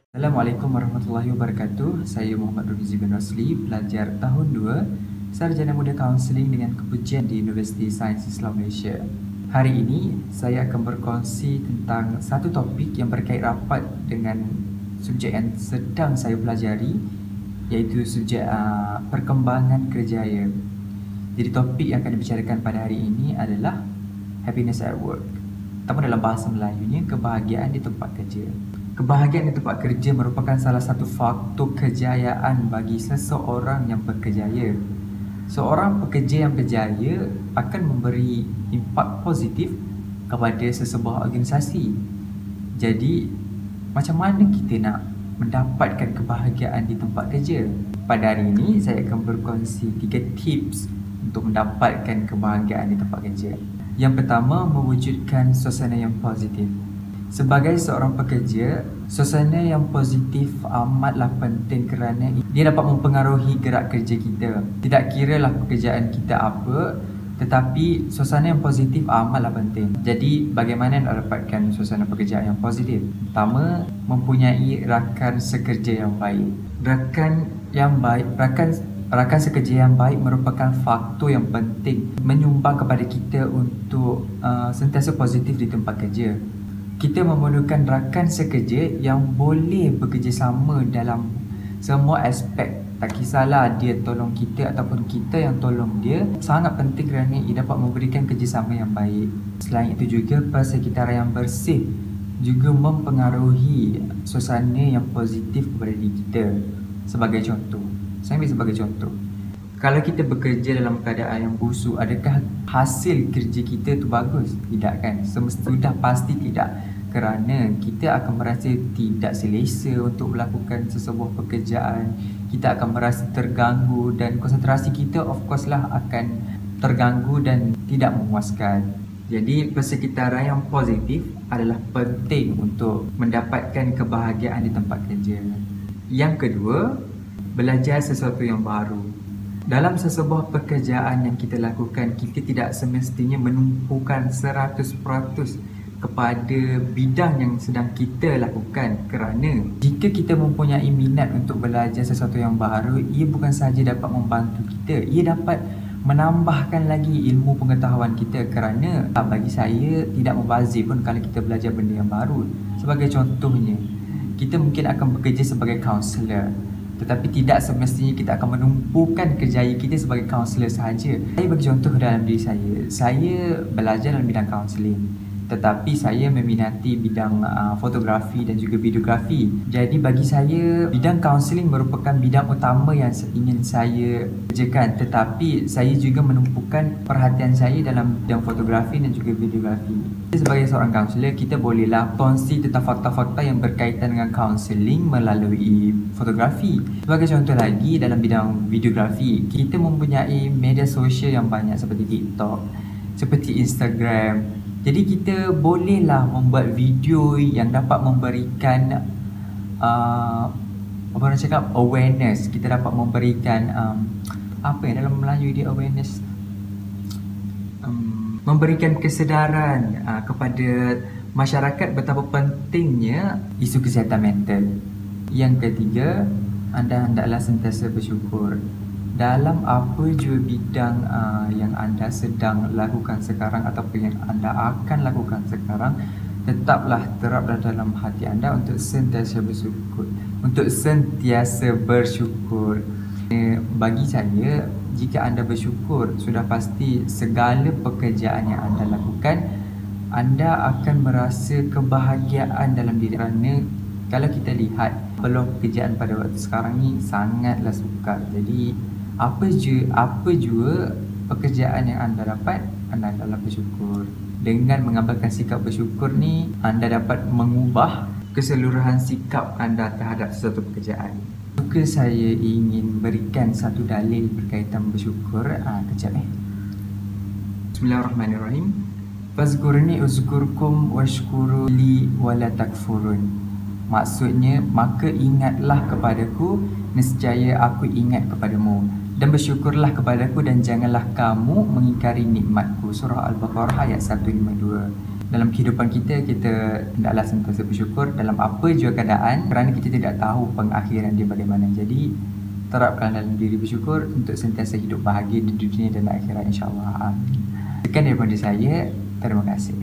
Assalamualaikum warahmatullahi wabarakatuh. Saya Muhammad Rumizi bin Rosli, pelajar tahun 2, Sarjana Muda Kaunseling dengan kepujian di Universiti Sains Islam Malaysia. Hari ini saya akan berkongsi tentang satu topik yang berkait rapat dengan subjek yang sedang saya pelajari, iaitu subjek perkembangan kerjaya. Jadi topik yang akan dibicarakan pada hari ini adalah happiness at work. Atau dalam bahasa Melayunya, kebahagiaan di tempat kerja. Kebahagiaan di tempat kerja merupakan salah satu faktor kejayaan bagi seseorang yang berkejaya. Seorang pekerja yang berjaya akan memberi impak positif kepada sesebuah organisasi. Jadi, macam mana kita nak mendapatkan kebahagiaan di tempat kerja? Pada hari ini, saya akan berkongsi 3 tips untuk mendapatkan kebahagiaan di tempat kerja. Yang pertama, mewujudkan suasana yang positif. Sebagai seorang pekerja, suasana yang positif amatlah penting kerana dia dapat mempengaruhi gerak kerja kita. Tidak kiralah pekerjaan kita apa, tetapi suasana yang positif amatlah penting. Jadi, bagaimana nak dapatkan suasana pekerjaan yang positif? Pertama, mempunyai rakan sekerja yang baik. Rakan sekerja yang baik merupakan faktor yang penting menyumbang kepada kita untuk sentiasa positif di tempat kerja. Kita memerlukan rakan sekerja yang boleh bekerjasama dalam semua aspek. Tak kisahlah dia tolong kita ataupun kita yang tolong dia. Sangat penting kerana ia dapat memberikan kerjasama yang baik. Selain itu juga, persekitaran yang bersih juga mempengaruhi suasana yang positif kepada diri kita. Sebagai contoh, saya ambil sebagai contoh, kalau kita bekerja dalam keadaan yang busuk, adakah hasil kerja kita tu bagus? Tidak kan? Sudah pasti tidak. Kerana kita akan merasa tidak selesa untuk melakukan sesebuah pekerjaan. Kita akan merasa terganggu dan konsentrasi kita of course lah akan terganggu dan tidak memuaskan. Jadi persekitaran yang positif adalah penting untuk mendapatkan kebahagiaan di tempat kerja. Yang kedua, belajar sesuatu yang baru. Dalam sesebuah pekerjaan yang kita lakukan, kita tidak semestinya menumpukan 100% kepada bidang yang sedang kita lakukan, kerana jika kita mempunyai minat untuk belajar sesuatu yang baru, ia bukan sahaja dapat membantu kita, ia dapat menambahkan lagi ilmu pengetahuan kita. Kerana bagi saya, tidak membazir pun kalau kita belajar benda yang baru. Sebagai contohnya, kita mungkin akan bekerja sebagai kaunselor, tetapi tidak semestinya kita akan menumpukan kerjaya kita sebagai kaunselor sahaja. Saya bagi contoh dalam diri saya belajar dalam bidang kaunseling, tetapi saya meminati bidang fotografi dan juga videografi. Jadi bagi saya, bidang kaunseling merupakan bidang utama yang ingin saya kerjakan. Tetapi saya juga menumpukan perhatian saya dalam bidang fotografi dan juga videografi. Sebagai seorang kaunselor, kita bolehlah kongsi tentang fakta-fakta yang berkaitan dengan kaunseling melalui fotografi. Sebagai contoh lagi, dalam bidang videografi, kita mempunyai media sosial yang banyak seperti TikTok, seperti Instagram. Jadi kita bolehlah membuat video yang dapat memberikan awareness. Kita dapat memberikan apa yang dalam Melayu dia awareness, memberikan kesedaran kepada masyarakat betapa pentingnya isu kesihatan mental. Yang ketiga, anda hendaklah sentiasa bersyukur. Dalam apa jua bidang yang anda sedang lakukan sekarang ataupun yang anda akan lakukan sekarang, tetaplah teraplah dalam hati anda untuk sentiasa bersyukur. Bagi saya, jika anda bersyukur, sudah pasti segala pekerjaan yang anda lakukan, anda akan merasa kebahagiaan dalam diri. Kerana kalau kita lihat peluang pekerjaan pada waktu sekarang ni sangatlah sukar. Jadi apa jua pekerjaan yang anda dapat, anda adalah bersyukur. Dengan mengambilkan sikap bersyukur ni, anda dapat mengubah keseluruhan sikap anda terhadap sesuatu pekerjaan. Juga saya ingin berikan satu dalil berkaitan bersyukur. Bismillahirrahmanirrahim. Fazkurni uzkurkum washkuru li wala takfurun. Maksudnya, maka ingatlah kepadaku, nescaya aku ingat kepadamu, dan bersyukurlah kepadaku dan janganlah kamu mengingkari nikmatku. Surah Al-Baqarah ayat 152. dalam kehidupan kita, kita hendaklah sentiasa bersyukur dalam apa jua keadaan kerana kita tidak tahu pengakhiran dia bagaimana. Jadi, terapkan dalam diri bersyukur untuk sentiasa hidup bahagia di dunia dan akhirat insya-Allah. Amin. Sekian daripada saya. Terima kasih.